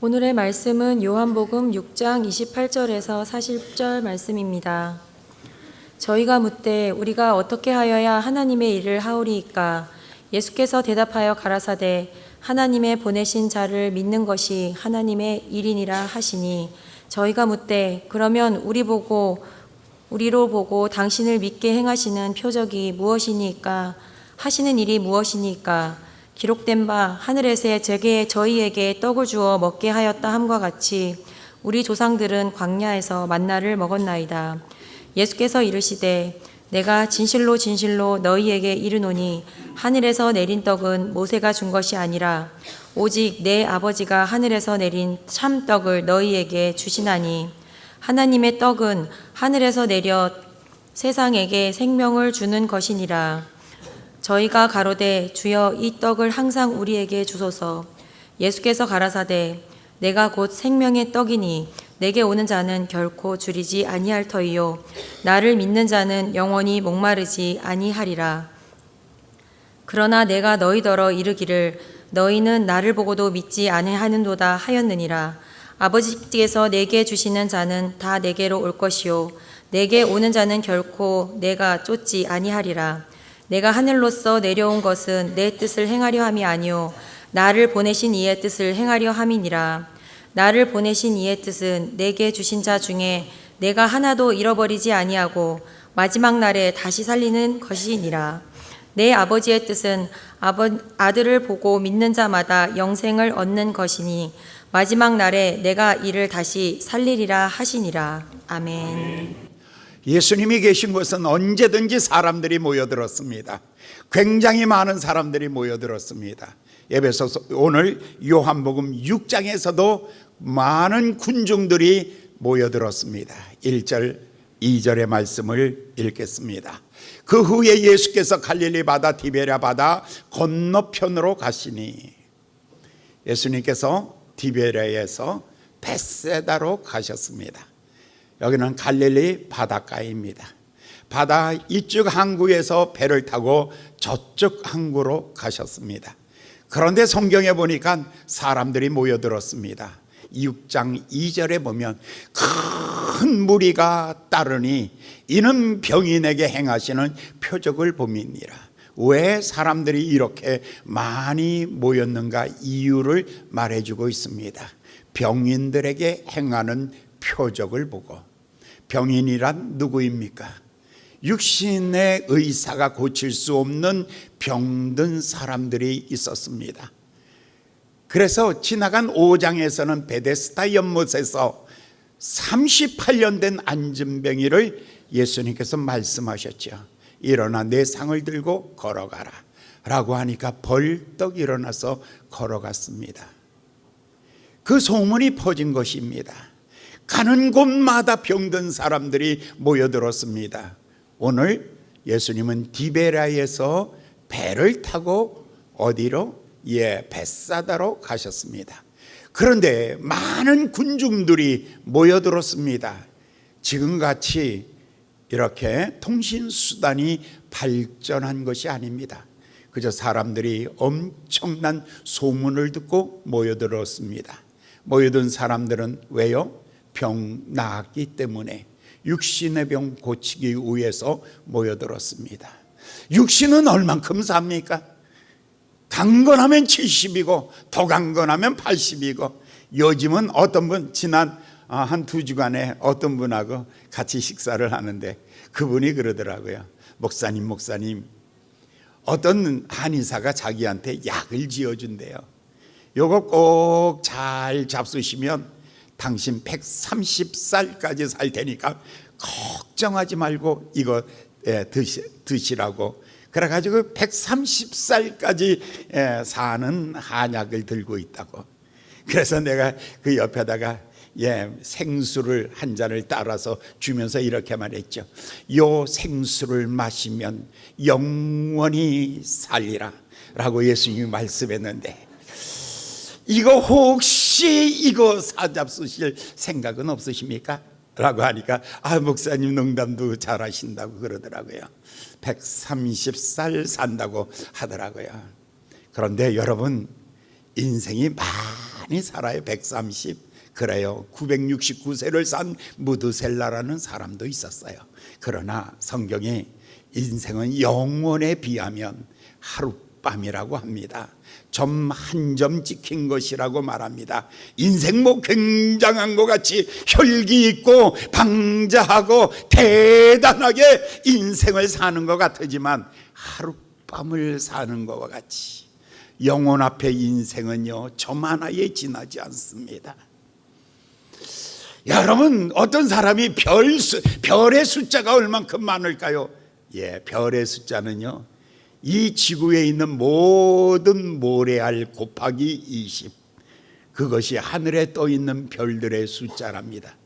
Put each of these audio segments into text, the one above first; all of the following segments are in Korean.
오늘의 말씀은 요한복음 6장 28절에서 40절 말씀입니다. 저희가 묻되 우리가 어떻게 하여야 하나님의 일을 하오리이까? 예수께서 대답하여 가라사대 하나님의 보내신 자를 믿는 것이 하나님의 일이니라 하시니, 저희가 묻되 그러면 우리로 보고 당신을 믿게 행하시는 표적이 무엇이니까? 하시는 일이 무엇이니까? 기록된 바 하늘에서 저희에게 떡을 주어 먹게 하였다 함과 같이 우리 조상들은 광야에서 만나를 먹었나이다. 예수께서 이르시되 내가 진실로 진실로 너희에게 이르노니 하늘에서 내린 떡은 모세가 준 것이 아니라 오직 내 아버지가 하늘에서 내린 참 떡을 너희에게 주시나니, 하나님의 떡은 하늘에서 내려 세상에게 생명을 주는 것이니라. 저희가 가로되 주여 이 떡을 항상 우리에게 주소서. 예수께서 가라사대 내가 곧 생명의 떡이니 내게 오는 자는 결코 줄이지 아니할 터이요 나를 믿는 자는 영원히 목마르지 아니하리라. 그러나 내가 너희더러 이르기를 너희는 나를 보고도 믿지 아니하는도다 하였느니라. 아버지께서 내게 주시는 자는 다 내게로 올 것이요 내게 오는 자는 결코 내가 쫓지 아니하리라. 내가 하늘로서 내려온 것은 내 뜻을 행하려 함이 아니요 나를 보내신 이의 뜻을 행하려 함이니라. 나를 보내신 이의 뜻은 내게 주신 자 중에 내가 하나도 잃어버리지 아니하고 마지막 날에 다시 살리는 것이니라. 내 아버지의 뜻은 아들을 보고 믿는 자마다 영생을 얻는 것이니 마지막 날에 내가 이를 다시 살리리라 하시니라. 아멘. 예수님이 계신 곳은 언제든지 사람들이 모여들었습니다. 굉장히 많은 사람들이 모여들었습니다. 에베소서 오늘 요한복음 6장에서도 많은 군중들이 모여들었습니다. 1절 2절의 말씀을 읽겠습니다. 그 후에 예수께서 갈릴리 바다 디베랴 바다 건너편으로 가시니, 예수님께서 디베랴에서 벳세다로 가셨습니다. 여기는 갈릴리 바닷가입니다. 바다 이쪽 항구에서 배를 타고 저쪽 항구로 가셨습니다. 그런데 성경에 보니까 사람들이 모여들었습니다. 6장 2절에 보면 큰 무리가 따르니 이는 병인에게 행하시는 표적을 봄이니라. 왜 사람들이 이렇게 많이 모였는가 이유를 말해주고 있습니다. 병인들에게 행하는 표적을 보고. 병인이란 누구입니까? 육신의 의사가 고칠 수 없는 병든 사람들이 있었습니다. 그래서 지나간 5장에서는 베데스다 연못에서 38년 된 안진뱅이를 예수님께서 말씀하셨죠. 일어나 내 상을 들고 걸어가라 라고 하니까 벌떡 일어나서 걸어갔습니다. 그 소문이 퍼진 것입니다. 가는 곳마다 병든 사람들이 모여들었습니다. 오늘 예수님은 디베랴에서 배를 타고 어디로? 벳사다로 가셨습니다. 그런데 많은 군중들이 모여들었습니다. 지금같이 이렇게 통신수단이 발전한 것이 아닙니다. 그저 사람들이 엄청난 소문을 듣고 모여들었습니다. 모여든 사람들은 왜요? 병 나았기 때문에, 육신의 병 고치기 위해서 모여들었습니다. 육신은 얼만큼 삽니까? 강건하면 70이고 더 강건하면 80이고, 요즘은 어떤 분 지난 한 2주간에 어떤 분하고 같이 식사를 하는데 그분이 그러더라고요. 목사님 어떤 한의사가 자기한테 약을 지어준대요. 요거 꼭 잘 잡수시면 당신 130살까지 살 테니까 걱정하지 말고 이거 드시라고. 그래가지고 130살까지 사는 한약을 들고 있다고. 그래서 내가 그 옆에다가 생수를 한 잔을 따라서 주면서 이렇게 말했죠. 요 생수를 마시면 영원히 살리라 라고 예수님이 말씀했는데, 이거 혹시 이거 사잡수실 생각은 없으십니까? 라고 하니까 목사님 농담도 잘하신다고 그러더라고요. 130살 산다고 하더라고요. 그런데 여러분, 인생이 많이 살아요. 130. 그래요. 969세를 산 무드셀라라는 사람도 있었어요. 그러나 성경에 인생은 영원에 비하면 하룻밤이라고 합니다. 점 한 점 찍힌 것이라고 말합니다. 인생 뭐 굉장한 것 같이 혈기 있고 방자하고 대단하게 인생을 사는 것 같지만 하룻밤을 사는 것과 같이 영혼 앞에 인생은요 점 하나에 지나지 않습니다. 여러분, 어떤 사람이 별의 숫자가 얼만큼 많을까요? 별의 숫자는요 이 지구에 있는 모든 모래알 곱하기 20, 그것이 하늘에 떠 있는 별들의 숫자랍니다.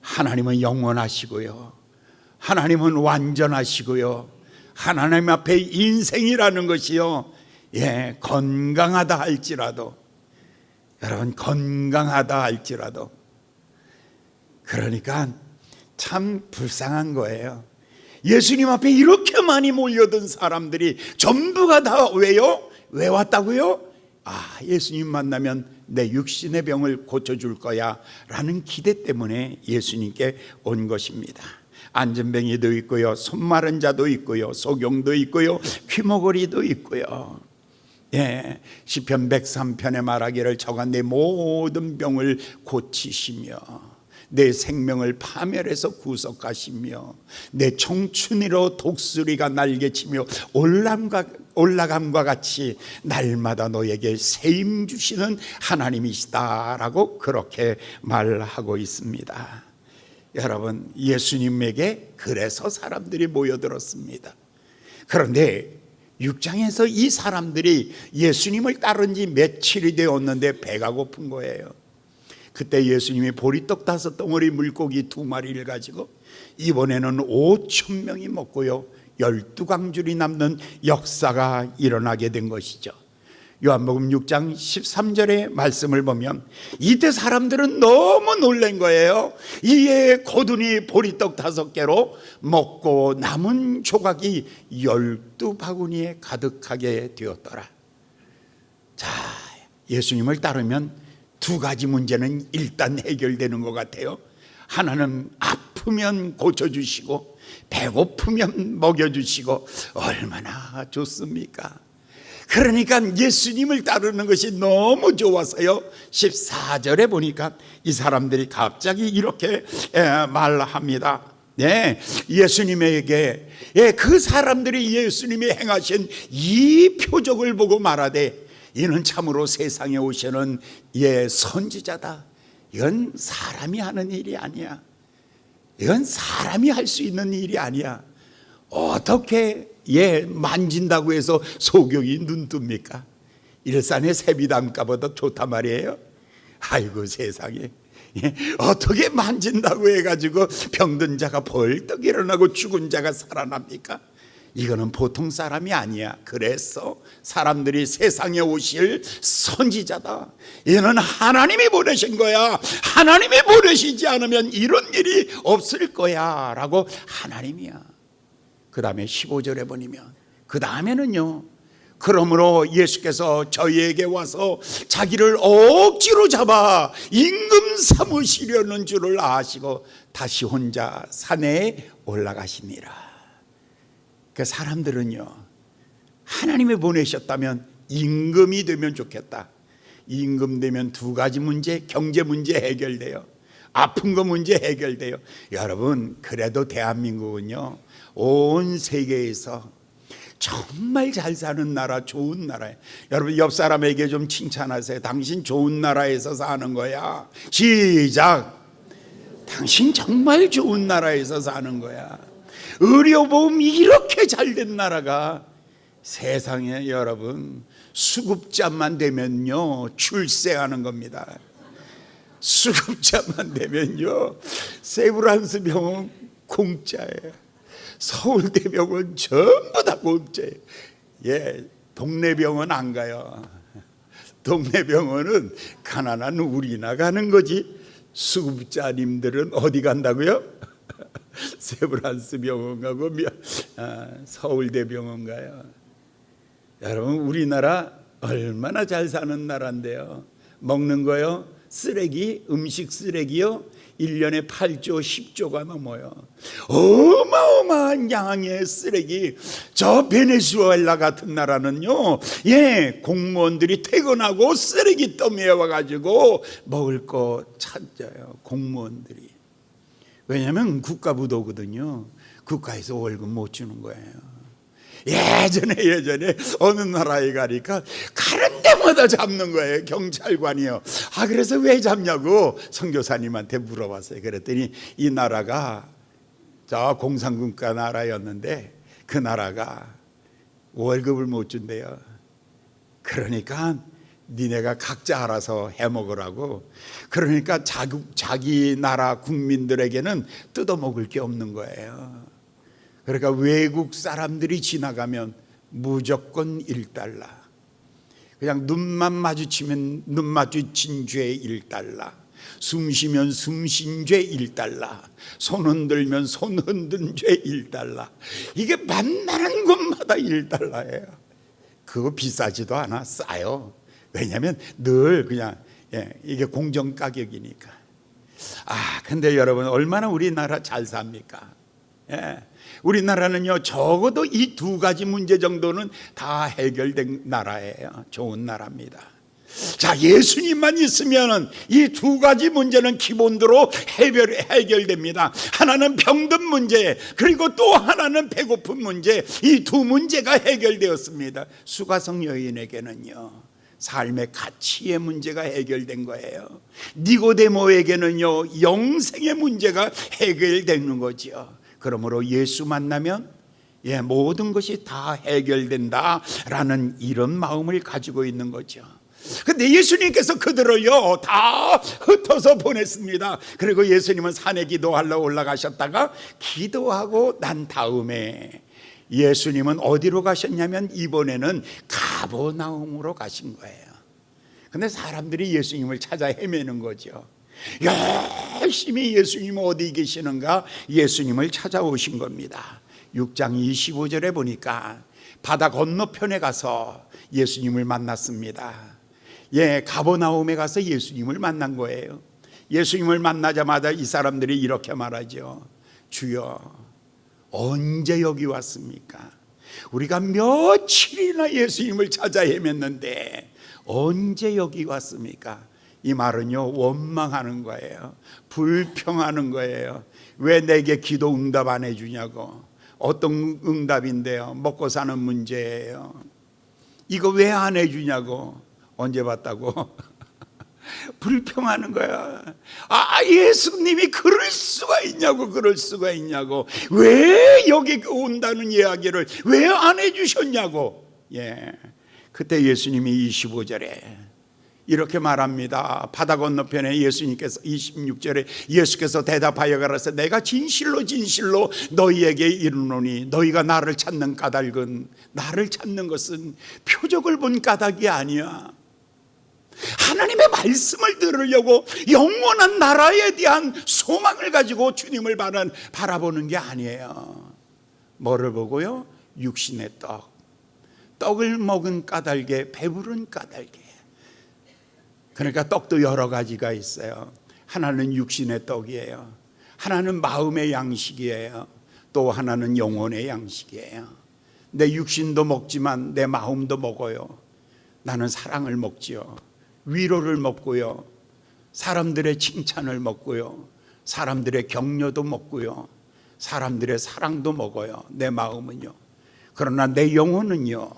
하나님은 영원하시고요, 하나님은 완전하시고요, 하나님 앞에 인생이라는 것이요 건강하다 할지라도, 여러분, 건강하다 할지라도, 그러니까 참 불쌍한 거예요. 예수님 앞에 이렇게 많이 몰려든 사람들이 전부가 다 왜요? 왜 왔다고요? 예수님 만나면 내 육신의 병을 고쳐줄 거야 라는 기대 때문에 예수님께 온 것입니다. 안전뱅이도 있고요, 손 마른 자도 있고요, 소경도 있고요, 귀머거리도 있고요. 시편 103편에 말하기를 저가 내 모든 병을 고치시며 내 생명을 파멸해서 구속하시며 내 청춘이로 독수리가 날개치며 올라감과 같이 날마다 너에게 세임 주시는 하나님이시다라고 그렇게 말하고 있습니다. 여러분, 예수님에게 그래서 사람들이 모여들었습니다. 그런데 6장에서 이 사람들이 예수님을 따른 지 며칠이 되었는데 배가 고픈 거예요. 그때 예수님이 보리떡 5덩어리 물고기 2마리를 가지고 이번에는 5,000명이 먹고요 12광줄이 남는 역사가 일어나게 된 것이죠. 요한복음 6장 13절의 말씀을 보면 이때 사람들은 너무 놀란 거예요. 이에 고든이 보리떡 5개로 먹고 남은 조각이 12바구니에 가득하게 되었더라. 자, 예수님을 따르면 2가지 문제는 일단 해결되는 것 같아요. 하나는 아프면 고쳐주시고 배고프면 먹여주시고 얼마나 좋습니까? 그러니까 예수님을 따르는 것이 너무 좋아서요 14절에 보니까 이 사람들이 갑자기 이렇게 말합니다. 예수님에게 그 사람들이 예수님이 행하신 이 표적을 보고 말하되 이는 참으로 세상에 오시는 선지자다. 이건 사람이 하는 일이 아니야. 이건 사람이 할 수 있는 일이 아니야. 어떻게 만진다고 해서 소경이 눈 뜹니까? 일산의 세비담가보다 좋단 말이에요. 아이고 세상에, 어떻게 만진다고 해가지고 병든 자가 벌떡 일어나고 죽은 자가 살아납니까? 이거는 보통 사람이 아니야. 그래서 사람들이 세상에 오실 선지자다, 얘는 하나님이 보내신 거야, 하나님이 보내시지 않으면 이런 일이 없을 거야 라고 하나님이야. 그 다음에 15절에 보면 그 다음에는요, 그러므로 예수께서 저희에게 와서 자기를 억지로 잡아 임금 삼으시려는 줄을 아시고 다시 혼자 산에 올라가시니라. 그 사람들은요, 하나님이 보내셨다면 임금이 되면 좋겠다. 임금 되면 2가지 문제, 경제 문제 해결돼요, 아픈 거 문제 해결돼요. 여러분, 그래도 대한민국은요 온 세계에서 정말 잘 사는 나라, 좋은 나라예요. 여러분, 옆 사람에게 좀 칭찬하세요. 당신 좋은 나라에서 사는 거야. 시작. 당신 정말 좋은 나라에서 사는 거야. 의료보험이 이렇게 잘된 나라가 세상에, 여러분, 수급자만 되면요 출세하는 겁니다. 수급자만 되면요 세브란스 병원 공짜예요. 서울대병원 전부 다 공짜예요. 동네 병원 안 가요. 동네 병원은 가난한 우리나 가는 거지. 수급자님들은 어디 간다고요? 세브란스 병원 가고 서울대병원 가요. 여러분, 우리나라 얼마나 잘 사는 나라인데요. 먹는 거요? 쓰레기, 음식 쓰레기요? 1년에 8조, 10조가 넘어요. 어마어마한 양의 쓰레기. 저 베네수엘라 같은 나라는요, 공무원들이 퇴근하고 쓰레기 더미에 와가지고 먹을 거 찾아요, 공무원들이. 왜냐하면 국가부도거든요. 국가에서 월급 못 주는 거예요. 예전에 어느 나라에 가니까 가는 데마다 잡는 거예요, 경찰관이요. 그래서 왜 잡냐고 선교사님한테 물어봤어요. 그랬더니 이 나라가 저 공산국가 나라였는데 그 나라가 월급을 못 준대요. 그러니까 니네가 각자 알아서 해먹으라고. 그러니까 자기 나라 국민들에게는 뜯어먹을 게 없는 거예요. 그러니까 외국 사람들이 지나가면 무조건 1달러. 그냥 눈만 마주치면 눈 마주친 죄 1달러. 숨 쉬면 숨 쉰 죄 1달러. 손 흔들면 손 흔든 죄 1달러. 이게 만나는 곳마다 1달러예요. 그거 비싸지도 않아, 싸요. 왜냐하면 늘 그냥 이게 공정 가격이니까. 근데 여러분 얼마나 우리나라 잘 삽니까? 우리나라는요 적어도 이 두 가지 문제 정도는 다 해결된 나라예요. 좋은 나라입니다. 자, 예수님만 있으면은 이 두 가지 문제는 기본으로 해결됩니다. 하나는 병든 문제, 그리고 또 하나는 배고픈 문제. 이 두 문제가 해결되었습니다. 수가성 여인에게는요 삶의 가치의 문제가 해결된 거예요. 니고데모에게는요 영생의 문제가 해결되는 거죠. 그러므로 예수 만나면 모든 것이 다 해결된다라는 이런 마음을 가지고 있는 거죠. 근데 예수님께서 그들을요 다 흩어서 보냈습니다. 그리고 예수님은 산에 기도하러 올라가셨다가 기도하고 난 다음에 예수님은 어디로 가셨냐면 이번에는 가버나움으로 가신 거예요. 근데 사람들이 예수님을 찾아 헤매는 거죠. 열심히 예수님 어디 계시는가 예수님을 찾아오신 겁니다. 6장 25절에 보니까 바다 건너편에 가서 예수님을 만났습니다. 가버나움에 가서 예수님을 만난 거예요. 예수님을 만나자마자 이 사람들이 이렇게 말하죠. 주여 언제 여기 왔습니까? 우리가 며칠이나 예수님을 찾아 헤맸는데 언제 여기 왔습니까? 이 말은요 원망하는 거예요. 불평하는 거예요. 왜 내게 기도 응답 안 해주냐고. 어떤 응답인데요? 먹고 사는 문제예요. 이거 왜 안 해주냐고. 언제 봤다고? 불평하는 거야. 예수님이 그럴 수가 있냐고. 왜 여기 온다는 이야기를 왜 안 해주셨냐고. 그때 예수님이 25절에 이렇게 말합니다. 바다 건너편에 예수님께서 26절에 예수께서 대답하여 가라사 내가 진실로 너희에게 이르노니 너희가 나를 찾는 까닭은 나를 찾는 것은 표적을 본 까닭이 아니야. 하나님의 말씀을 들으려고 영원한 나라에 대한 소망을 가지고 주님을 바라보는 게 아니에요. 뭐를 보고요? 육신의 떡을 먹은 까닭에 배부른 까닭에. 그러니까 떡도 여러 가지가 있어요. 하나는 육신의 떡이에요. 하나는 마음의 양식이에요. 또 하나는 영혼의 양식이에요. 내 육신도 먹지만 내 마음도 먹어요. 나는 사랑을 먹지요. 위로를 먹고요. 사람들의 칭찬을 먹고요. 사람들의 격려도 먹고요. 사람들의 사랑도 먹어요. 내 마음은요. 그러나 내 영혼은요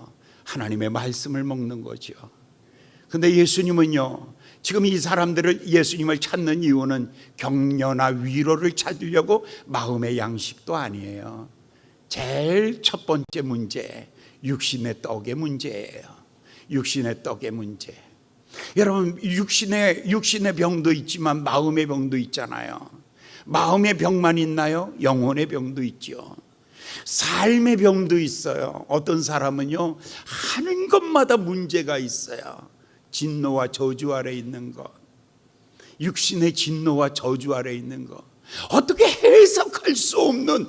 하나님의 말씀을 먹는 거죠. 근데 예수님은요 지금 이 사람들을 예수님을 찾는 이유는 격려나 위로를 찾으려고 마음의 양식도 아니에요. 제일 첫 번째 문제, 육신의 떡의 문제예요. 육신의 떡의 문제. 여러분 육신의 병도 있지만 마음의 병도 있잖아요. 마음의 병만 있나요? 영혼의 병도 있죠. 삶의 병도 있어요. 어떤 사람은요 하는 것마다 문제가 있어요. 진노와 저주 아래 있는 것, 육신의 진노와 저주 아래 있는 것, 어떻게 해석할 수 없는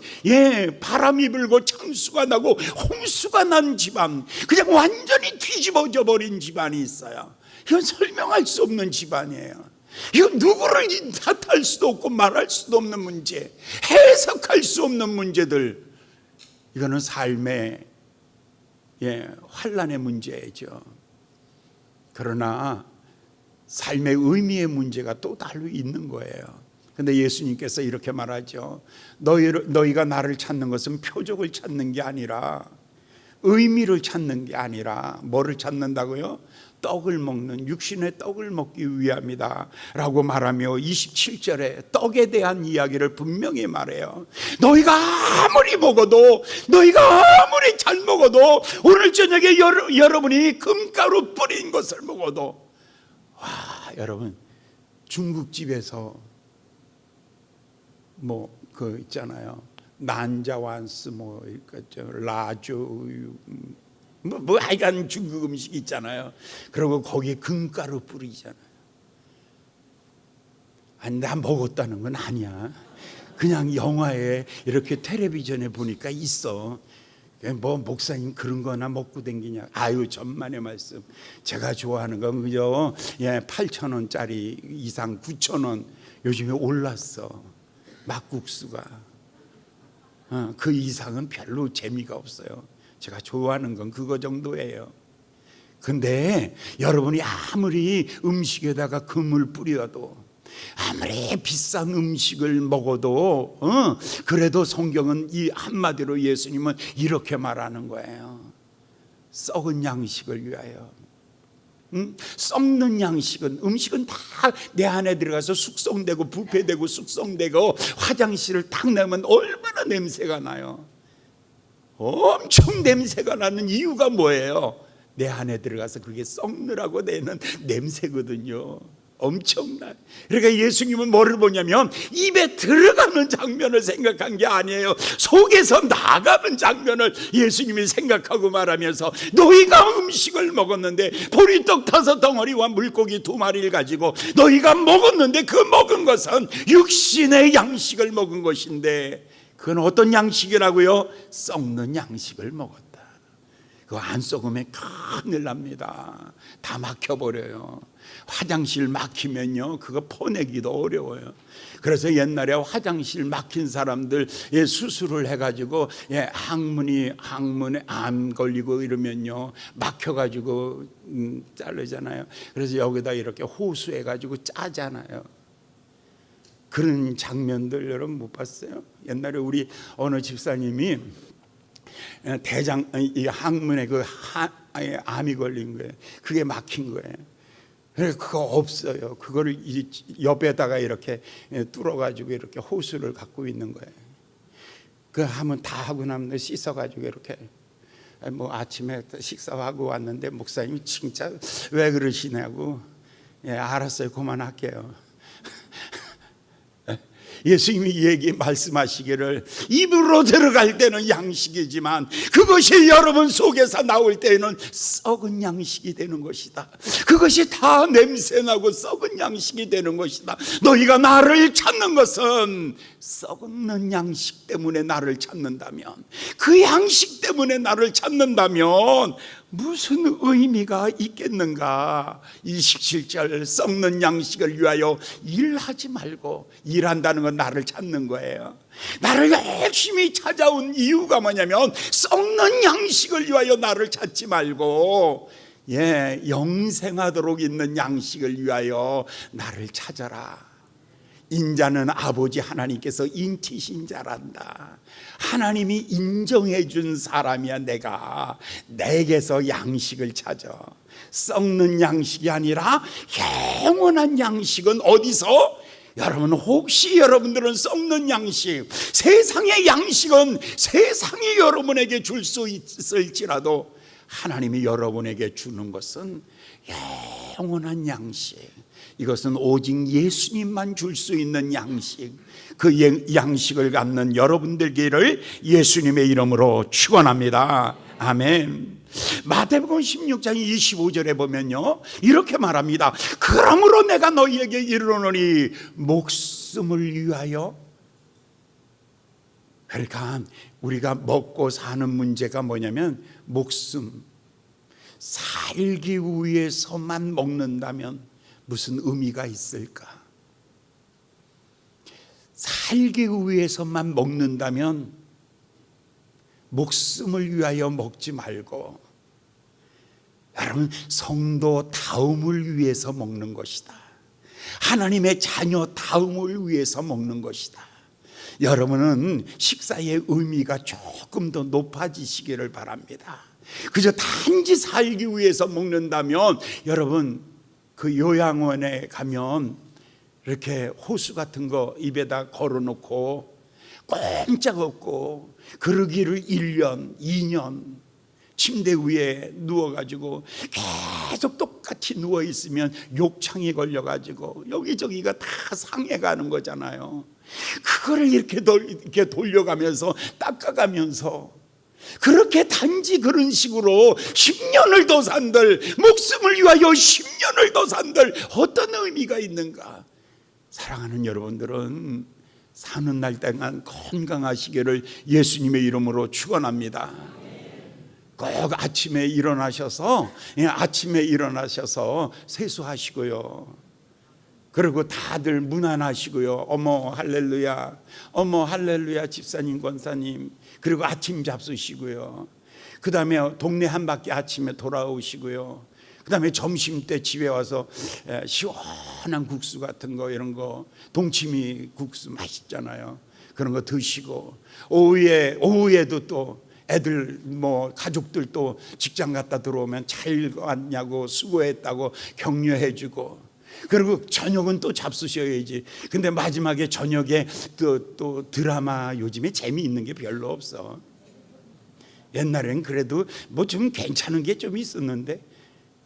바람이 불고 창수가 나고 홍수가 난 집안, 그냥 완전히 뒤집어져 버린 집안이 있어요. 이건 설명할 수 없는 집안이에요. 이건 누구를 탓할 수도 없고 말할 수도 없는 문제, 해석할 수 없는 문제들. 이거는 삶의 환난의 문제죠. 그러나 삶의 의미의 문제가 또 따로 있는 거예요. 근데 예수님께서 이렇게 말하죠. 너희가 나를 찾는 것은 표적을 찾는 게 아니라, 의미를 찾는 게 아니라 뭐를 찾는다고요? 떡을 먹는, 육신의 떡을 먹기 위함이다 라고 말하며 27절에 떡에 대한 이야기를 분명히 말해요. 너희가 아무리 먹어도, 너희가 아무리 잘 먹어도, 오늘 저녁에 여러분이 금가루 뿌린 것을 먹어도, 와, 여러분, 중국집에서 그 있잖아요, 난자완스 라조 하여간 중국 음식 있잖아요. 그리고 거기에 금가루 뿌리잖아요. 아니, 나 먹었다는 건 아니야. 그냥 영화에 이렇게 텔레비전에 보니까 있어. 목사님 그런 거나 먹고 댕기냐. 아유, 천만의 말씀. 제가 좋아하는 건 그저 8,000원짜리 이상 9,000원 요즘에 올랐어. 막국수가. 그 이상은 별로 재미가 없어요. 제가 좋아하는 건 그거 정도예요. 근데 여러분이 아무리 음식에다가 금을 뿌려도, 아무리 비싼 음식을 먹어도 그래도 성경은 이 한마디로 예수님은 이렇게 말하는 거예요. 썩은 양식을 위하여. 썩는 양식은, 음식은 다 내 안에 들어가서 숙성되고 부패되고 숙성되고 화장실을 딱 내면 얼마나 냄새가 나요. 엄청 냄새가 나는 이유가 뭐예요? 내 안에 들어가서 그게 썩느라고 내는 냄새거든요. 엄청나요. 그러니까 예수님은 뭐를 보냐면 입에 들어가는 장면을 생각한 게 아니에요. 속에서 나가는 장면을 예수님이 생각하고 말하면서, 너희가 음식을 먹었는데 보리떡 5덩어리와 물고기 2마리를 가지고 너희가 먹었는데 그 먹은 것은 육신의 양식을 먹은 것인데, 그건 어떤 양식이라고요? 썩는 양식을 먹었다. 그거 안 썩으면 큰일 납니다. 다 막혀버려요. 화장실 막히면요, 그거 퍼내기도 어려워요. 그래서 옛날에 화장실 막힌 사람들 수술을 해가지고 항문에 암 걸리고 이러면요, 막혀가지고 자르잖아요. 그래서 여기다 이렇게 호수해가지고 짜잖아요. 그런 장면들 여러분 못 봤어요? 옛날에 우리 어느 집사님이 이 항문에 암이 걸린 거예요. 그게 막힌 거예요. 그래서 그거 없어요. 그거를 옆에다가 이렇게 뚫어가지고 이렇게 호수를 갖고 있는 거예요. 그 하면 다 하고 나면 씻어가지고 이렇게 아침에 식사하고 왔는데 목사님이 진짜 왜 그러시냐고. 알았어요, 그만할게요. 예수님이 이 말씀하시기를, 입으로 들어갈 때는 양식이지만 그것이 여러분 속에서 나올 때는 썩은 양식이 되는 것이다. 그것이 다 냄새나고 썩은 양식이 되는 것이다. 너희가 나를 찾는 것은 썩는 양식 때문에 나를 찾는다면, 그 양식 때문에 나를 찾는다면 무슨 의미가 있겠는가? 27절, 썩는 양식을 위하여 일하지 말고. 일한다는 건 나를 찾는 거예요. 나를 열심히 찾아온 이유가 뭐냐면, 썩는 양식을 위하여 나를 찾지 말고 영생하도록 있는 양식을 위하여 나를 찾아라. 인자는 아버지 하나님께서 인치신 자란다. 하나님이 인정해 준 사람이야. 내게서 양식을 찾아. 썩는 양식이 아니라 영원한 양식은 어디서? 여러분, 혹시 여러분들은 썩는 양식, 세상의 양식은 세상이 여러분에게 줄 수 있을지라도 하나님이 여러분에게 주는 것은 영원한 양식. 이것은 오직 예수님만 줄 수 있는 양식. 그 양식을 갖는 여러분들기를 예수님의 이름으로 축원합니다. 아멘. 마태복음 16장 25절에 보면요, 이렇게 말합니다. 그러므로 내가 너희에게 이르노니 목숨을 위하여. 그러니까 우리가 먹고 사는 문제가 뭐냐면 목숨. 살기 위해서만 먹는다면 무슨 의미가 있을까? 살기 위해서만 먹는다면 목숨을 위하여 먹지 말고 여러분 성도 다움을 위해서 먹는 것이다. 하나님의 자녀 다움을 위해서 먹는 것이다. 여러분은 식사의 의미가 조금 더 높아지시기를 바랍니다. 그저 단지 살기 위해서 먹는다면 여러분 그 요양원에 가면 이렇게 호수 같은 거 입에다 걸어놓고 꼼짝없고 그러기를 1년, 2년 침대 위에 누워가지고 계속 똑같이 누워있으면 욕창이 걸려가지고 여기저기가 다 상해가는 거잖아요. 그거를 이렇게 돌려가면서 닦아가면서 그렇게 단지 그런 식으로 10년을 더 산들, 목숨을 위하여 10년을 더 산들 어떤 의미가 있는가? 사랑하는 여러분들은 사는 날 동안 건강하시기를 예수님의 이름으로 축원합니다. 꼭 아침에 일어나셔서 세수하시고요. 그리고 다들 문안하시고요. 어머 할렐루야, 어머 할렐루야 집사님 권사님. 그리고 아침 잡수시고요. 그 다음에 동네 한 바퀴 아침에 돌아오시고요. 그 다음에 점심 때 집에 와서 시원한 국수 같은 거 이런 거 동치미 국수 맛있잖아요. 그런 거 드시고 오후에도 또 애들 가족들 또 직장 갔다 들어오면 잘 왔냐고 수고했다고 격려해주고 그리고 저녁은 또 잡수셔야지. 근데 마지막에 저녁에 또 드라마 요즘에 재미있는 게 별로 없어. 옛날엔 그래도 좀 괜찮은 게 좀 있었는데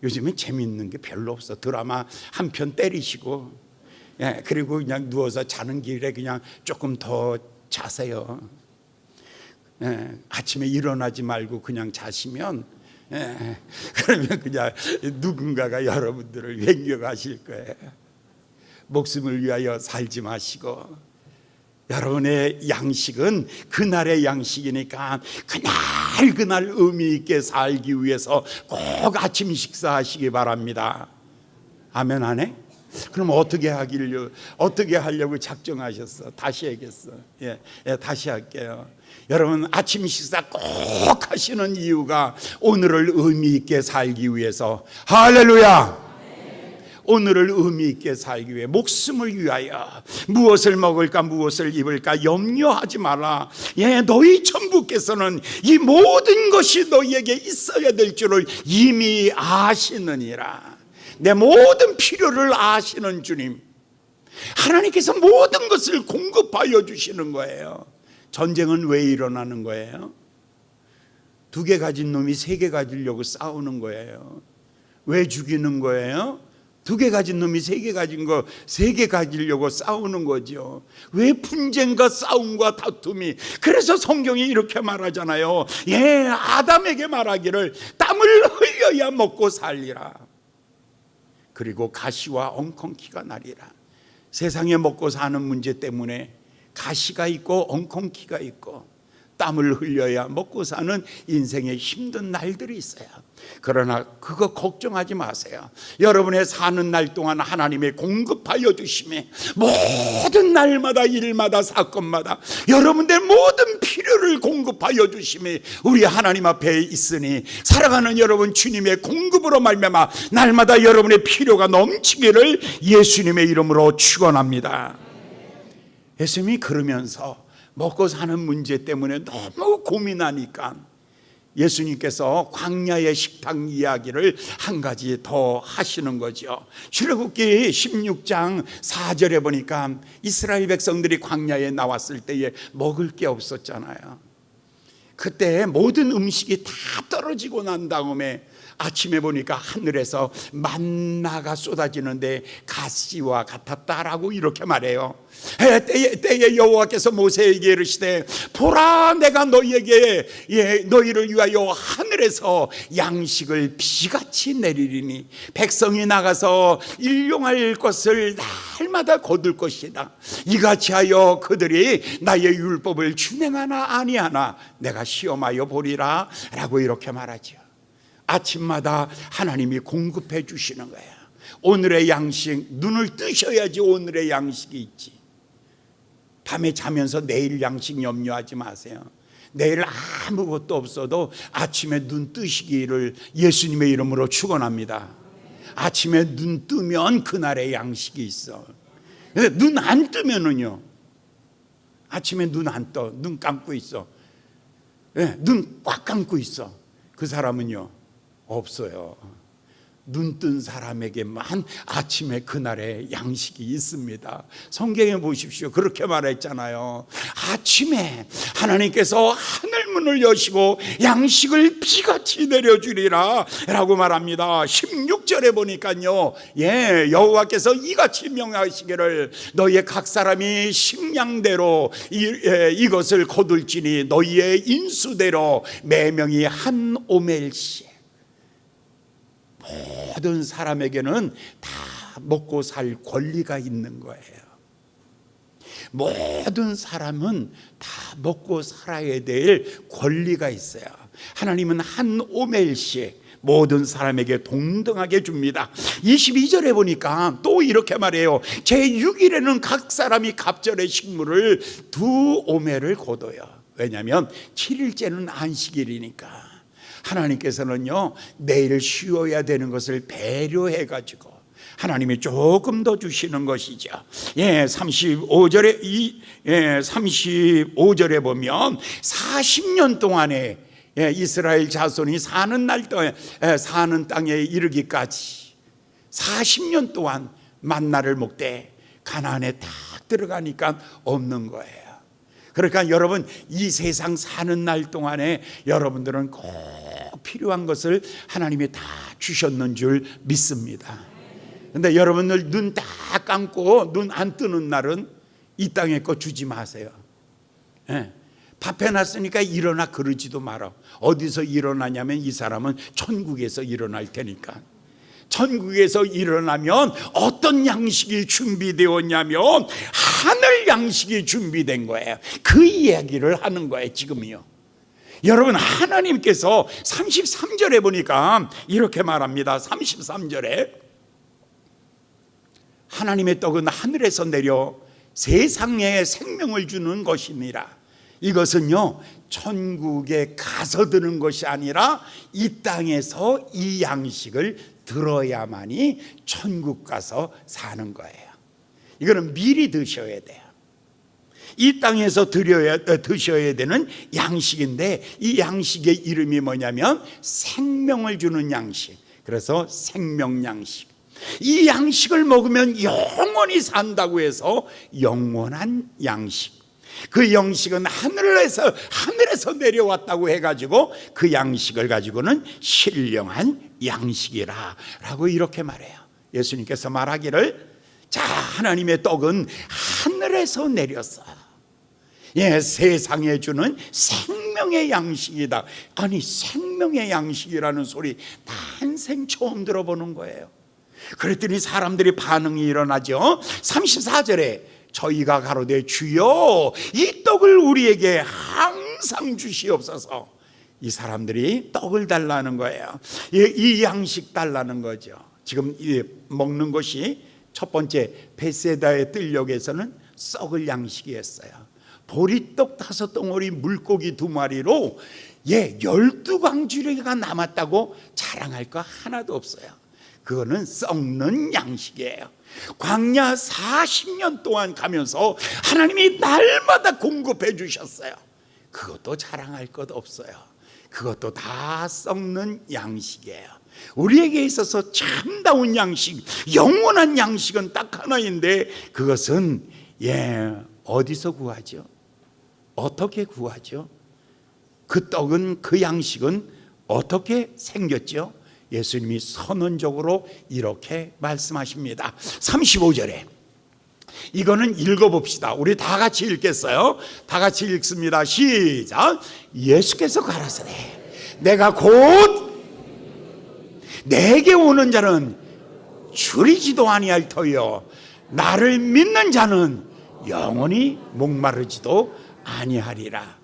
요즘엔 재미있는 게 별로 없어. 드라마 한 편 때리시고 그리고 그냥 누워서 자는 길에 그냥 조금 더 자세요. 아침에 일어나지 말고 그냥 자시면 그러면 그냥 누군가가 여러분들을 맹격하실 거예요. 목숨을 위하여 살지 마시고 여러분의 양식은 그날의 양식이니까 그날 의미 있게 살기 위해서 꼭 아침 식사하시기 바랍니다. 아멘 안 해? 그럼 어떻게 하려고 작정하셨어? 다시 하겠어. 다시 할게요. 여러분 아침 식사 꼭 하시는 이유가 오늘을 의미 있게 살기 위해서. 할렐루야. 오늘을 의미 있게 살기 위해 목숨을 위하여 무엇을 먹을까 무엇을 입을까 염려하지 마라. 너희 천부께서는 이 모든 것이 너희에게 있어야 될 줄을 이미 아시느니라. 내 모든 필요를 아시는 주님 하나님께서 모든 것을 공급하여 주시는 거예요. 전쟁은 왜 일어나는 거예요? 2개 가진 놈이 3개 가지려고 싸우는 거예요. 왜 죽이는 거예요? 2개 가진 놈이 3개 가진 거 3개 가지려고 싸우는 거죠. 왜 분쟁과 싸움과 다툼이? 그래서 성경이 이렇게 말하잖아요. 아담에게 말하기를 땀을 흘려야 먹고 살리라. 그리고 가시와 엉겅퀴가 나리라. 세상에 먹고 사는 문제 때문에 가시가 있고 엉겅퀴가 있고 땀을 흘려야 먹고 사는 인생의 힘든 날들이 있어요. 그러나 그거 걱정하지 마세요. 여러분의 사는 날 동안 하나님의 공급하여 주심에 모든 날마다 일마다 사건마다 여러분들 모든 필요를 공급하여 주심에 우리 하나님 앞에 있으니 사랑하는 여러분 주님의 공급으로 말미암아 날마다 여러분의 필요가 넘치기를 예수님의 이름으로 축원합니다. 예수님이 그러면서 먹고 사는 문제 때문에 너무 고민하니까 예수님께서 광야의 식탁 이야기를 한 가지 더 하시는 거죠. 출애굽기 16장 4절에 보니까 이스라엘 백성들이 광야에 나왔을 때에 먹을 게 없었잖아요. 그때 모든 음식이 다 떨어지고 난 다음에 아침에 보니까 하늘에서 만나가 쏟아지는데 가시와 같았다라고 이렇게 말해요. 때에 여호와께서 모세에게 이르시되 보라 내가 너희에게 너희를 위하여 하늘에서 양식을 비같이 내리리니 백성이 나가서 일용할 것을 날마다 거둘 것이다. 이같이 하여 그들이 나의 율법을 준행하나 아니하나 내가 시험하여 보리라 라고 이렇게 말하죠. 아침마다 하나님이 공급해 주시는 거예요. 오늘의 양식, 눈을 뜨셔야지 오늘의 양식이 있지. 밤에 자면서 내일 양식 염려하지 마세요. 내일 아무것도 없어도 아침에 눈 뜨시기를 예수님의 이름으로 축원합니다. 아침에 눈 뜨면 그날의 양식이 있어. 눈 안 뜨면은요, 아침에 눈 안 떠, 눈 감고 있어, 눈 꽉 감고 있어, 그 사람은요 없어요. 눈 뜬 사람에게만 아침에 그날의 양식이 있습니다. 성경에 보십시오. 그렇게 말했잖아요. 아침에 하나님께서 하늘문을 여시고 양식을 비같이 내려주리라 라고 말합니다. 16절에 보니까요, 여호와께서 이같이 명하시기를 너희의 각 사람이 식량대로 이것을 거둘지니 너희의 인수대로 매명이 한 오멜씩. 모든 사람에게는 다 먹고 살 권리가 있는 거예요. 모든 사람은 다 먹고 살아야 될 권리가 있어요. 하나님은 한 오멜씩 모든 사람에게 동등하게 줍니다. 22절에 보니까 또 이렇게 말해요. 제6일에는 각 사람이 갑절의 식물을 2오멜을 거둬요. 왜냐하면 7일째는 안식일이니까. 하나님께서는요, 내일 쉬어야 되는 것을 배려해 가지고 하나님이 조금 더 주시는 것이죠. 35절에 보면 40년 동안에 이스라엘 자손이 사는 땅에 이르기까지 40년 동안 만나를 먹되 가나안에 딱 들어가니까 없는 거예요. 그러니까 여러분, 이 세상 사는 날 동안에 여러분들은 꼭 필요한 것을 하나님이 다 주셨는 줄 믿습니다. 근데 여러분들 눈 다 감고 눈 안 뜨는 날은 이 땅에 거 주지 마세요. 밥 해놨으니까 일어나 그러지도 마라. 어디서 일어나냐면 이 사람은 천국에서 일어날 테니까. 천국에서 일어나면 어떤 양식이 준비되었냐면 하늘 양식이 준비된 거예요. 그 이야기를 하는 거예요 지금이요. 여러분, 하나님께서 33절에 보니까 이렇게 말합니다. 33절에 하나님의 떡은 하늘에서 내려 세상에 생명을 주는 것이니라. 이것은요, 천국에 가서 드는 것이 아니라 이 땅에서 이 양식을 들어야만이 천국 가서 사는 거예요. 이거는 미리 드셔야 돼요. 이 땅에서 드셔야 되는 양식인데, 이 양식의 이름이 뭐냐면 생명을 주는 양식. 그래서 생명 양식. 이 양식을 먹으면 영원히 산다고 해서 영원한 양식. 그 양식은 하늘에서 내려왔다고 해가지고 그 양식을 가지고는 신령한 양식이라 라고 이렇게 말해요. 예수님께서 말하기를, 자, 하나님의 떡은 하늘에서 내렸어. 세상에 주는 생명의 양식이다. 아니, 생명의 양식이라는 소리 난생 처음 들어보는 거예요. 그랬더니 사람들이 반응이 일어나죠. 34절에 저희가 가로되 주여 이 떡을 우리에게 항상 주시옵소서. 이 사람들이 떡을 달라는 거예요. 이 양식 달라는 거죠. 지금 먹는 것이 첫 번째 베세다의 뜰력에서는 썩을 양식이었어요. 보리떡 5덩어리 물고기 2마리로 12광주리가 남았다고 자랑할 거 하나도 없어요. 그거는 썩는 양식이에요. 광야 40년 동안 가면서 하나님이 날마다 공급해 주셨어요. 그것도 자랑할 것 없어요. 그것도 다 썩는 양식이에요. 우리에게 있어서 참다운 양식, 영원한 양식은 딱 하나인데, 그것은 어디서 구하죠? 어떻게 구하죠? 그 떡은, 그 양식은 어떻게 생겼죠? 예수님이 선언적으로 이렇게 말씀하십니다. 35절에 이거는 읽어봅시다. 우리 다 같이 읽겠어요? 다 같이 읽습니다. 시작. 예수께서 가라사대 내가 곧 내게 오는 자는 줄이지도 아니할 터이요 나를 믿는 자는 영원히 목마르지도 아니하리라.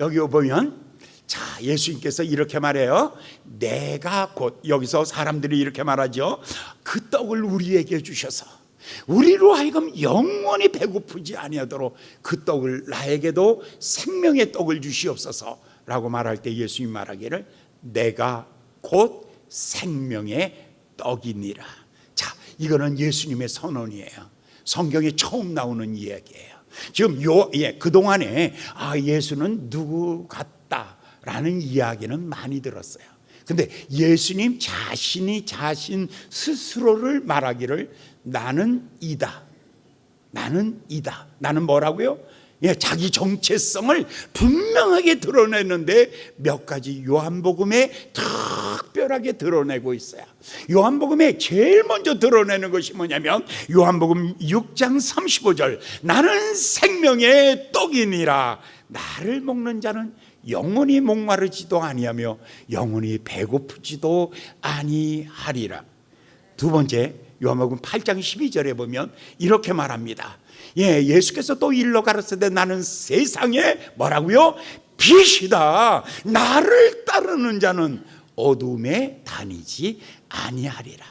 여기 보면 자, 예수님께서 이렇게 말해요. 내가 곧, 여기서 사람들이 이렇게 말하죠. 그 떡을 우리에게 주셔서 우리로 하여금 영원히 배고프지 아니하도록 그 떡을 나에게도 생명의 떡을 주시옵소서 라고 말할 때 예수님 말하기를 내가 곧 생명의 떡이니라. 자, 이거는 예수님의 선언이에요. 성경에 처음 나오는 이야기예요. 지금 그동안에 예수는 누구 같다라는 이야기는 많이 들었어요. 근데 예수님 자신이 자신 스스로를 말하기를 나는 이다. 나는 이다. 나는 뭐라고요? 자기 정체성을 분명하게 드러내는데 몇 가지 요한복음에 특별하게 드러내고 있어요. 요한복음에 제일 먼저 드러내는 것이 뭐냐면 요한복음 6장 35절 나는 생명의 떡이니라. 나를 먹는 자는 영원히 목마르지도 아니하며 영원히 배고프지도 아니하리라. 두 번째 요한복음 8장 12절에 보면 이렇게 말합니다. 예수께서 또 일러 가라사대 나는 세상에 뭐라고요? 빛이다. 나를 따르는 자는 어둠에 다니지 아니하리라.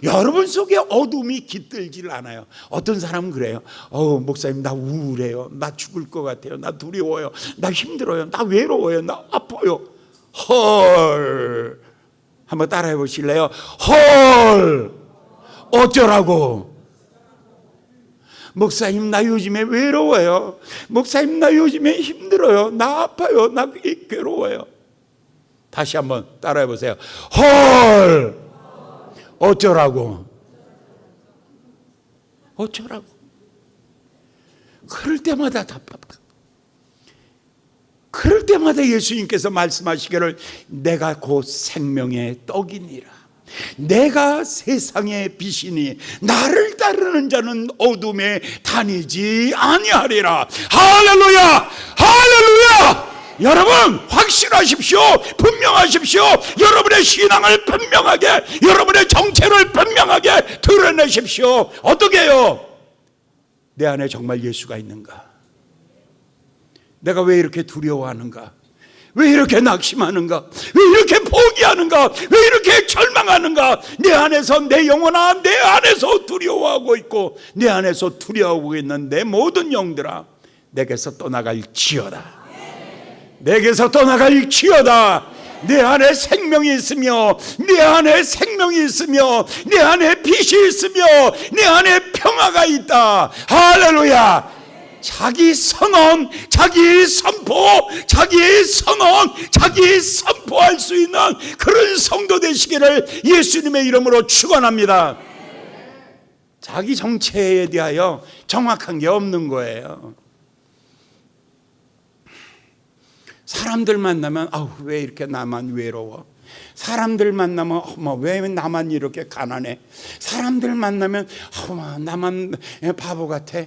여러분 속에 어둠이 깃들질 않아요. 어떤 사람은 그래요. 목사님 나 우울해요. 나 죽을 것 같아요. 나 두려워요. 나 힘들어요. 나 외로워요. 나 아파요. 헐. 한번 따라해 보실래요? 헐. 어쩌라고? 목사님 나 요즘에 외로워요. 목사님 나 요즘에 힘들어요. 나 아파요. 나 괴로워요. 다시 한번 따라해 보세요. 헐. 어쩌라고? 어쩌라고? 그럴 때마다 답답하고 그럴 때마다 예수님께서 말씀하시기를 내가 곧 생명의 떡이니라. 내가 세상의 빛이니 나를 따르는 자는 어둠에 다니지 아니하리라. 할렐루야! 할렐루야! 여러분 확실하십시오. 분명하십시오. 여러분의 신앙을 분명하게, 여러분의 정체를 분명하게 드러내십시오. 어떻게 해요? 내 안에 정말 예수가 있는가? 내가 왜 이렇게 두려워하는가? 왜 이렇게 낙심하는가? 왜 이렇게 포기하는가? 왜 이렇게 절망하는가? 내 안에서 내 영혼아, 내 안에서 두려워하고 있고 내 안에서 두려워하고 있는 내 모든 영들아, 내게서 떠나갈지어다. 내게서 떠나갈지어다. 내 안에 생명이 있으며 내 안에 생명이 있으며 내 안에 빛이 있으며 내 안에 평화가 있다. 할렐루야. 자기 선언, 자기 선포, 자기 선언, 자기 선포할 수 있는 그런 성도 되시기를 예수님의 이름으로 축원합니다. 자기 정체에 대하여 정확한 게 없는 거예요. 사람들 만나면 왜 이렇게 나만 외로워? 사람들 만나면 왜 나만 이렇게 가난해? 사람들 만나면 나만 바보 같아?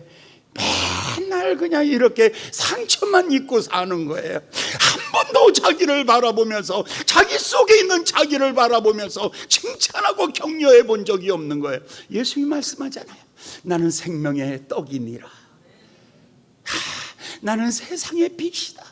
맨날 그냥 이렇게 상처만 입고 사는 거예요. 한 번도 자기를 바라보면서, 자기 속에 있는 자기를 바라보면서 칭찬하고 격려해 본 적이 없는 거예요. 예수님이 말씀하잖아요. 나는 생명의 떡이니라. 나는 세상의 빛이다.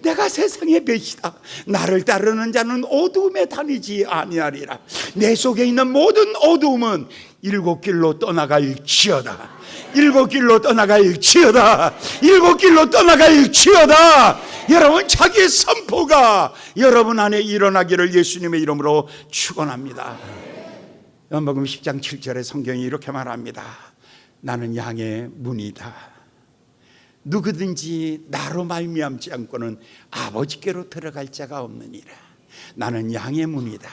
내가 세상의 빛이다. 나를 따르는 자는 어두움에 다니지 아니하리라. 내 속에 있는 모든 어두움은 일곱 길로 떠나갈지어다. 일곱 길로 떠나갈지어다. 일곱 길로 떠나갈지어다. 여러분 자기 선포가 여러분 안에 일어나기를 예수님의 이름으로 축원합니다. 요한복음 10장 7절에 성경이 이렇게 말합니다. 나는 양의 문이다. 누구든지 나로 말미암지 않고는 아버지께로 들어갈 자가 없느니라. 나는 양의 문이다.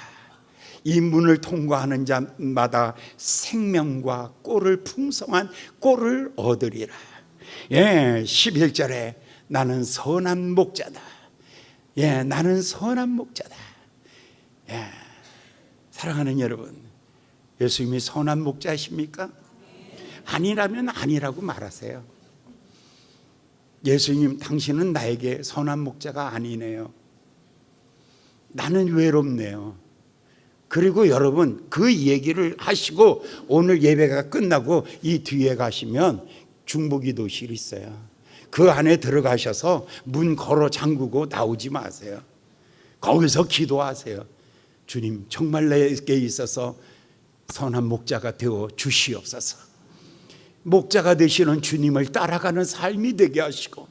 이 문을 통과하는 자마다 생명과 꼴을 풍성한 꼴을 얻으리라. 11절에 나는 선한 목자다. 나는 선한 목자다. 사랑하는 여러분, 예수님이 선한 목자이십니까? 아니라면 아니라고 말하세요. 예수님, 당신은 나에게 선한 목자가 아니네요. 나는 외롭네요. 그리고 여러분 그 얘기를 하시고 오늘 예배가 끝나고 이 뒤에 가시면 중보기도실이 있어요. 그 안에 들어가셔서 문 걸어 잠그고 나오지 마세요. 거기서 기도하세요. 주님, 정말 내게 있어서 선한 목자가 되어 주시옵소서. 목자가 되시는 주님을 따라가는 삶이 되게 하시고,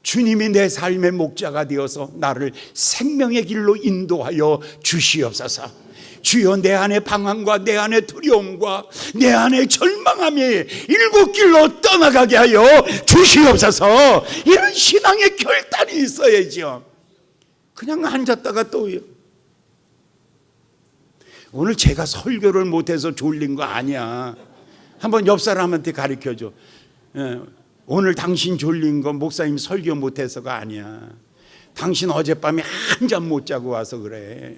주님이 내 삶의 목자가 되어서 나를 생명의 길로 인도하여 주시옵소서. 주여, 내 안의 방황과 내 안의 두려움과 내 안의 절망함이 일곱 길로 떠나가게 하여 주시옵소서. 이런 신앙의 결단이 있어야죠. 그냥 앉았다가 또, 오늘 제가 설교를 못해서 졸린 거 아니야. 한번 옆 사람한테 가르쳐줘. 오늘 당신 졸린 거 목사님 설교 못해서가 아니야. 당신 어젯밤에 한 잠 못 자고 와서 그래.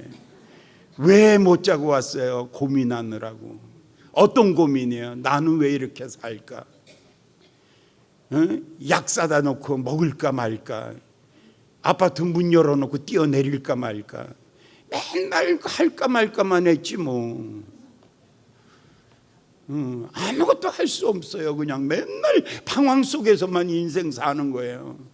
왜 못 자고 왔어요? 고민하느라고. 어떤 고민이에요? 나는 왜 이렇게 살까? 약 사다 놓고 먹을까 말까? 아파트 문 열어놓고 뛰어내릴까 말까? 맨날 할까 말까만 했지 뭐. 아무것도 할 수 없어요. 그냥 맨날 방황 속에서만 인생 사는 거예요.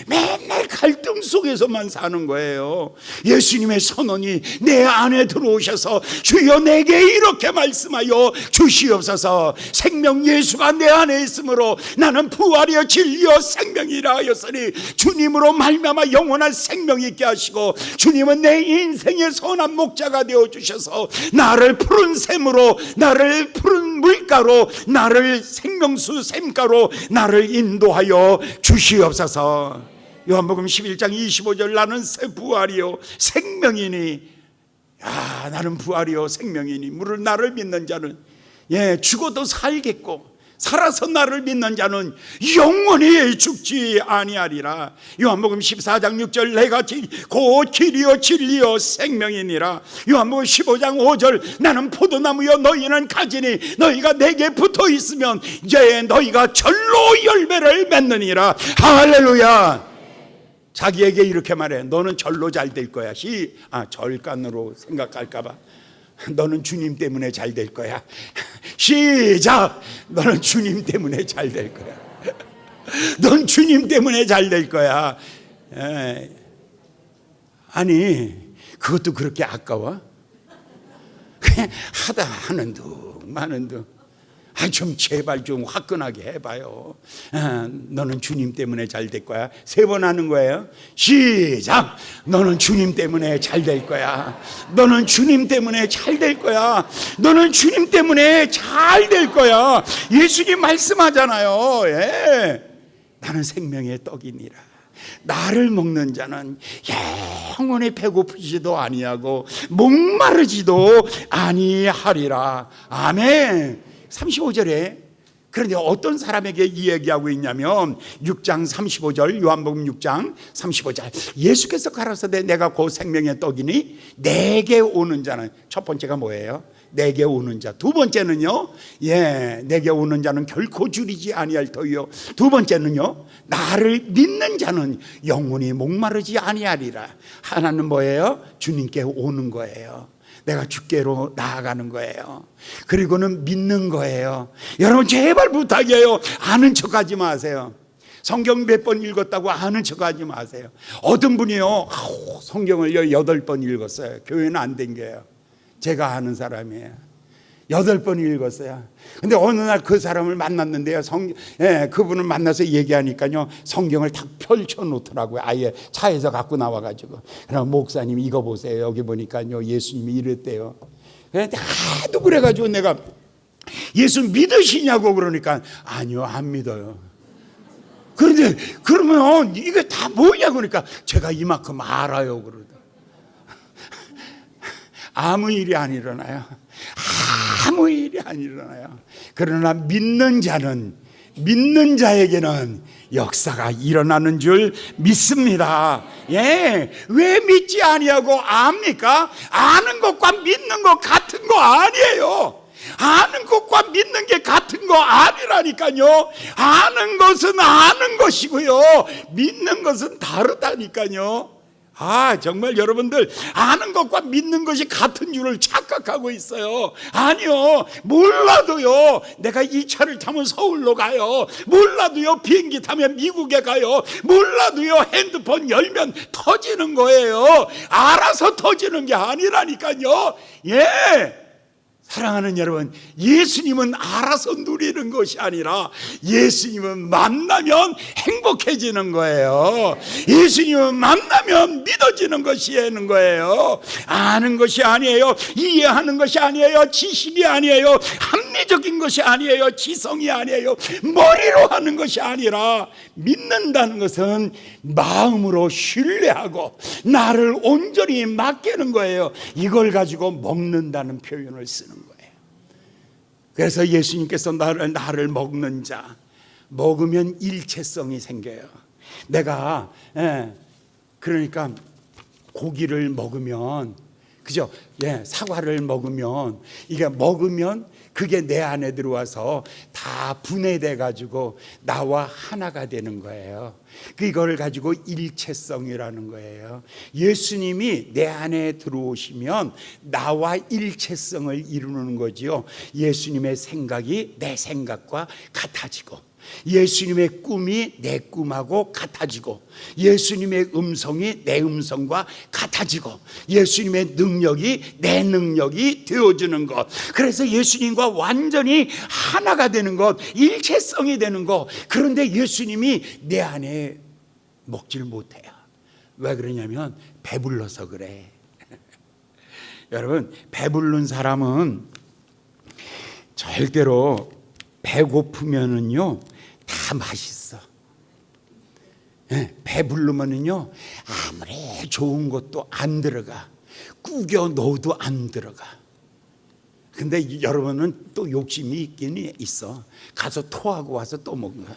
맨날 갈등 속에서만 사는 거예요. 예수님의 선언이 내 안에 들어오셔서 주여 내게 이렇게 말씀하여 주시옵소서. 생명 예수가 내 안에 있으므로 나는 부활이요 진리요 생명이라 하였으니, 주님으로 말미암아 영원한 생명이 있게 하시고, 주님은 내 인생의 선한 목자가 되어주셔서 나를 푸른 샘으로, 나를 푸른 물가로, 나를 생명수 샘가로 나를 인도하여 주시옵소서. 요한복음 11장 25절, 나는 새 부활이요 생명이니, 나는 부활이요 생명이니, 물을 나를 믿는 자는 죽어도 살겠고 살아서 나를 믿는 자는 영원히 죽지 아니하리라. 요한복음 14장 6절, 내가 곧 길이요 진리요 생명이니라. 요한복음 15장 5절, 나는 포도나무여 너희는 가지니 너희가 내게 붙어 있으면 이제 너희가 절로 열매를 맺느니라. 할렐루야. 자기에게 이렇게 말해. 너는 절로 잘 될 거야. 절간으로 생각할까 봐. 너는 주님 때문에 잘 될 거야. 시작. 너는 주님 때문에 잘 될 거야. 넌 주님 때문에 잘 될 거야. 아니, 그것도 그렇게 아까워? 그냥 하다 하는 둥 마는 둥. 좀 제발 좀 화끈하게 해봐요. 너는 주님 때문에 잘 될 거야. 3번 하는 거예요. 시작. 너는 주님 때문에 잘 될 거야. 너는 주님 때문에 잘 될 거야. 너는 주님 때문에 잘 될 거야. 예수님 말씀하잖아요. 나는 생명의 떡이니라. 나를 먹는 자는 영원히 배고프지도 아니하고 목마르지도 아니하리라. 아멘. 35절에 그런데 어떤 사람에게 이야기하고 있냐면 6장 35절, 요한복음 6장 35절, 예수께서 가라사대 내가 곧 생명의 떡이니 내게 오는 자는, 첫 번째가 뭐예요? 내게 오는 자. 두 번째는요, 내게 오는 자는 결코 줄이지 아니할 터이요. 두 번째는요, 나를 믿는 자는 영원히 목마르지 아니하리라. 하나는 뭐예요? 주님께 오는 거예요. 내가 주께로 나아가는 거예요. 그리고는 믿는 거예요. 여러분 제발 부탁이에요. 아는 척하지 마세요. 성경 몇 번 읽었다고 아는 척하지 마세요. 어떤 분이요, 성경을 8번 읽었어요. 교회는 안 댕겨요. 제가 아는 사람이에요. 8번 읽었어요. 근데 어느 날 그 사람을 만났는데요, 그분을 만나서 얘기하니까요, 성경을 딱 펼쳐 놓더라고요. 아예 차에서 갖고 나와가지고. 그럼 목사님 이거 보세요. 여기 보니까요, 예수님이 이랬대요. 그런데 하도 그래가지고 내가 예수 믿으시냐고 그러니까 아니요, 안 믿어요. 그런데 그러면 이게 다 뭐냐 그러니까 제가 이만큼 알아요 그러더라고요. 아무 일이 안 일어나요. 아무 일이 안 일어나요. 그러나 믿는 자에게는 역사가 일어나는 줄 믿습니다. 왜 믿지 아니하고 압니까? 아는 것과 믿는 것 같은 거 아니에요. 아는 것과 믿는 게 같은 거 아니라니까요. 아는 것은 아는 것이고요, 믿는 것은 다르다니까요. 정말 여러분들 아는 것과 믿는 것이 같은 줄을 착각하고 있어요. 아니요, 몰라도요 내가 이 차를 타면 서울로 가요. 몰라도요 비행기 타면 미국에 가요. 몰라도요 핸드폰 열면 터지는 거예요. 알아서 터지는 게 아니라니까요. 사랑하는 여러분, 예수님은 알아서 누리는 것이 아니라 예수님은 만나면 행복해지는 거예요. 예수님은 만나면 믿어지는 것이는 거예요. 아는 것이 아니에요. 이해하는 것이 아니에요. 지식이 아니에요. 합리적인 것이 아니에요. 지성이 아니에요. 머리로 하는 것이 아니라 믿는다는 것은 마음으로 신뢰하고 나를 온전히 맡기는 거예요. 이걸 가지고 먹는다는 표현을 쓰는 거예요. 그래서 예수님께서 나를 먹는 자, 먹으면 일체성이 생겨요. 내가 그러니까 고기를 먹으면, 그죠? 사과를 먹으면, 이게 먹으면 그게 내 안에 들어와서 다 분해돼 가지고 나와 하나가 되는 거예요. 이걸 가지고 일체성이라는 거예요. 예수님이 내 안에 들어오시면 나와 일체성을 이루는 거지요. 예수님의 생각이 내 생각과 같아지고, 예수님의 꿈이 내 꿈하고 같아지고, 예수님의 음성이 내 음성과 같아지고, 예수님의 능력이 내 능력이 되어주는 것. 그래서 예수님과 완전히 하나가 되는 것, 일체성이 되는 것. 그런데 예수님이 내 안에 먹질 못해요. 왜 그러냐면 배불러서 그래. 여러분, 배부른 사람은 절대로 배고프면은요 다 맛있어. 배부르면은요 아무리 좋은 것도 안 들어가, 구겨 넣어도 안 들어가. 근데 여러분은 또 욕심이 있긴 있어. 가서 토하고 와서 또 먹는 거야.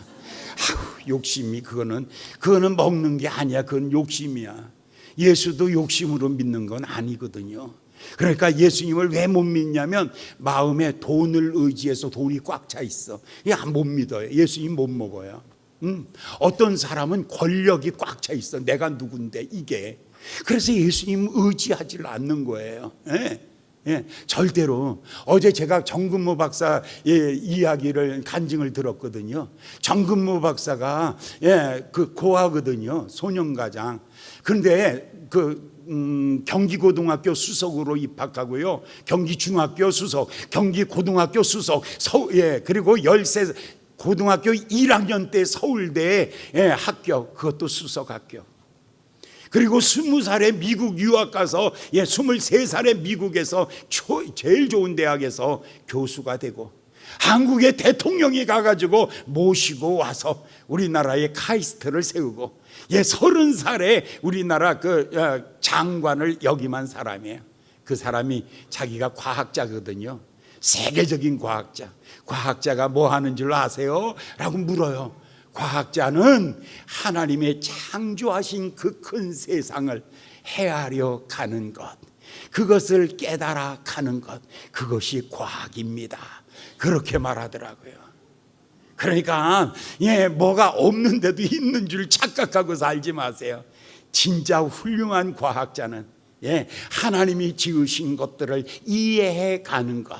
욕심이, 그거는 먹는 게 아니야. 그건 욕심이야. 예수도 욕심으로 믿는 건 아니거든요. 그러니까 예수님을 왜 못 믿냐면 마음에 돈을 의지해서 돈이 꽉 차 있어. 못 믿어요. 예수님 못 먹어요. 어떤 사람은 권력이 꽉 차 있어. 내가 누군데 이게. 그래서 예수님 의지하지 않는 거예요. 절대로. 어제 제가 정근모 박사 이야기를 간증을 들었거든요. 정근모 박사가 그 고아거든요. 소년가장. 그런데 경기고등학교 수석으로 입학하고요, 경기중학교 수석, 경기고등학교 수석, 그리고 13 고등학교 1학년 때 서울대 합격, 그것도 수석 합격. 그리고 20살에 미국 유학 가서 23살에 미국에서 제일 좋은 대학에서 교수가 되고, 한국에 대통령이 가가지고 모시고 와서 우리나라에 카이스트를 세우고, 30살에 우리나라 장관을 역임한 사람이에요. 그 사람이 자기가 과학자거든요. 세계적인 과학자. 과학자가 뭐 하는 줄 아세요? 라고 물어요. 과학자는 하나님의 창조하신 그 큰 세상을 헤아려 가는 것, 그것을 깨달아 가는 것, 그것이 과학입니다. 그렇게 말하더라고요. 그러니까 뭐가 없는데도 있는 줄 착각하고 살지 마세요. 진짜 훌륭한 과학자는 하나님이 지으신 것들을 이해해 가는 것,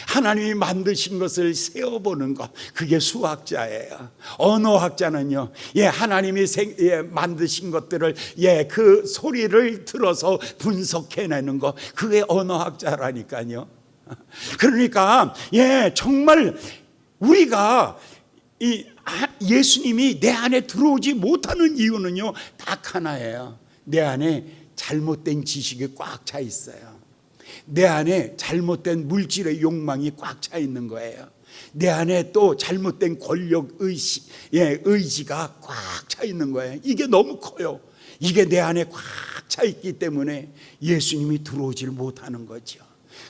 하나님이 만드신 것을 세어보는 것, 그게 수학자예요. 언어학자는요, 하나님이 만드신 것들을 그 소리를 들어서 분석해내는 것, 그게 언어학자라니까요. 그러니까 정말 우리가 예수님이 내 안에 들어오지 못하는 이유는요 딱 하나예요. 내 안에 잘못된 지식이 꽉 차 있어요. 내 안에 잘못된 물질의 욕망이 꽉 차 있는 거예요. 내 안에 또 잘못된 권력 의지가 꽉 차 있는 거예요. 이게 너무 커요. 이게 내 안에 꽉 차 있기 때문에 예수님이 들어오질 못하는 거죠.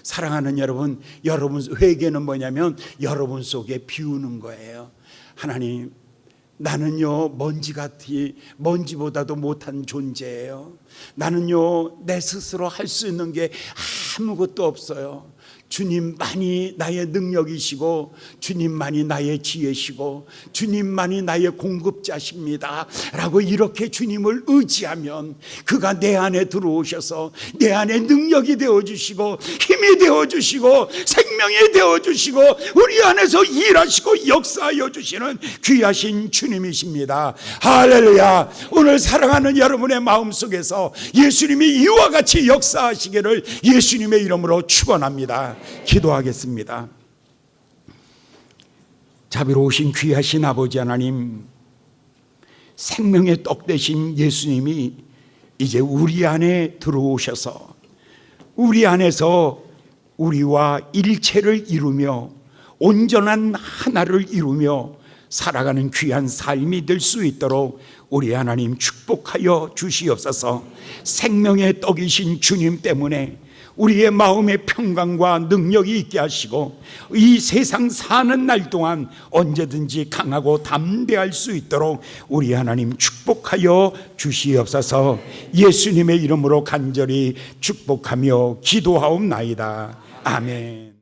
사랑하는 여러분, 회개는 뭐냐면 여러분 속에 비우는 거예요. 하나님, 나는요 먼지보다도 못한 존재예요. 나는요 내 스스로 할 수 있는 게 아무것도 없어요. 주님만이 나의 능력이시고 주님만이 나의 지혜시고 주님만이 나의 공급자십니다 라고 이렇게 주님을 의지하면 그가 내 안에 들어오셔서 내 안에 능력이 되어주시고 힘이 되어주시고 생명이 되어주시고 우리 안에서 일하시고 역사하여 주시는 귀하신 주님이십니다. 할렐루야. 오늘 사랑하는 여러분의 마음속에서 예수님이 이와 같이 역사하시기를 예수님의 이름으로 축원합니다. 기도하겠습니다. 자비로우신 귀하신 아버지 하나님, 생명의 떡 되신 예수님이 이제 우리 안에 들어오셔서 우리 안에서 우리와 일체를 이루며 온전한 하나를 이루며 살아가는 귀한 삶이 될 수 있도록 우리 하나님 축복하여 주시옵소서. 생명의 떡이신 주님 때문에 우리의 마음의 평강과 능력이 있게 하시고 이 세상 사는 날 동안 언제든지 강하고 담대할 수 있도록 우리 하나님 축복하여 주시옵소서. 예수님의 이름으로 간절히 축복하며 기도하옵나이다. 아멘.